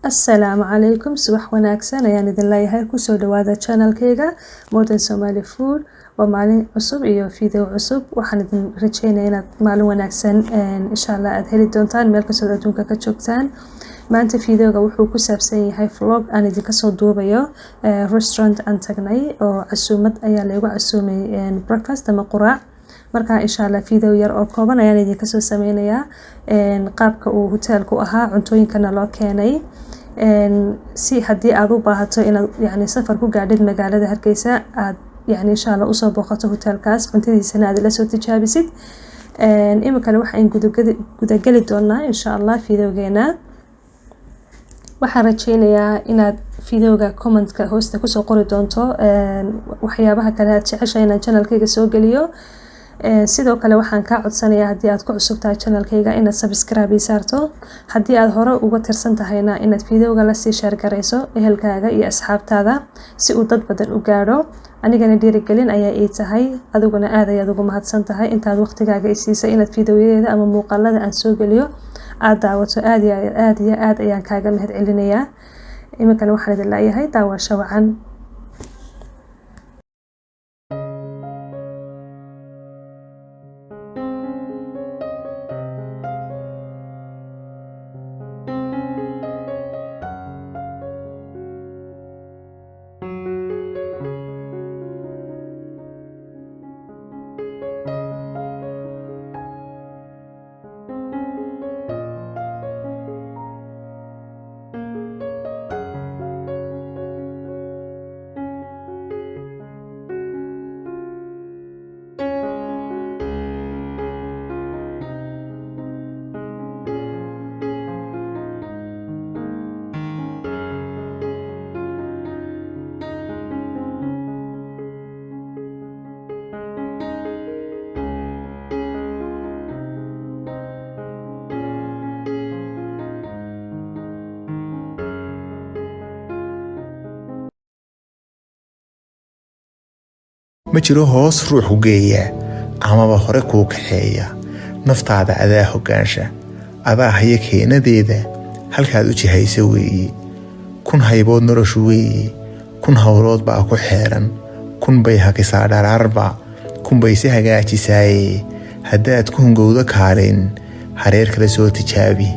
السلام عليكم صباح wanaagsan ayaan idin leeyahay kusoo dhawaada channelkayga Modern Somali Food waa maalin cusub iyo video cusub waxaan idin rajeynayaa inaad maalin wanaagsan insha Allah aad heli doontaan meel kastoo adduunka ka joogtaan maanta videoga wuxuu ku saabsan yahay vlog aan idin kasoo duubayo restaurant aan tagnay oo casuumad ayaa lagu casuumay breakfast ama quraac marka insha Allah video yar oo kooban ayaan idin kasoo sameynayaa qaabka uu hotelku ahaa cuntooyinkana loo keenay si hadii aad u baahato inaad yani safar ku gaadhid magaalada Hargeysa aad yani insha Allah usoo booqato hotelkaas cuntadiisana aad la soo tijaabisid imikana waxaan guda gali doonaa insha Allah videogeena waxaan rajeynayaa inaad videoga comment-ka hoosta kusoo qori doonto waxyaabaha kale aad jeceshahay inaan channelkayga soo geliyo sidoo kale waxaan ka codsanayaa hadii aad ku cusub tahay channelkayga inaad subscribe saarto hadii aad hore uga tirsan tahayna inaad videoga la sii share gareyso ehelkaaga iyo asxaabtaada si uu dad badan u gaaro anigana dhiirigelin ayaa ii tahay adiguna aad ayaad ugu mahadsan tahay intaad waqtigaaga i siisay inaad videoyada ama muuqaalada aan soo geliyo aad daawato aad ayaan kaaga mahad celinayaa imikana waxaan idin leeyahay daawasho wacan ma jiro hoos ruux u geeya amaba hore kuu kaxeeya naftaada adaa hogaansha adaa haya keenadeeda halkaad u jihaysa weeye kun haybood noloshu weeye kun hawlood baa ku xeeran kun bay hakisaa dharaarba kun bay si hagaajisaaye haddaad ku hungowdo kaalin hareer kala soo tijaabi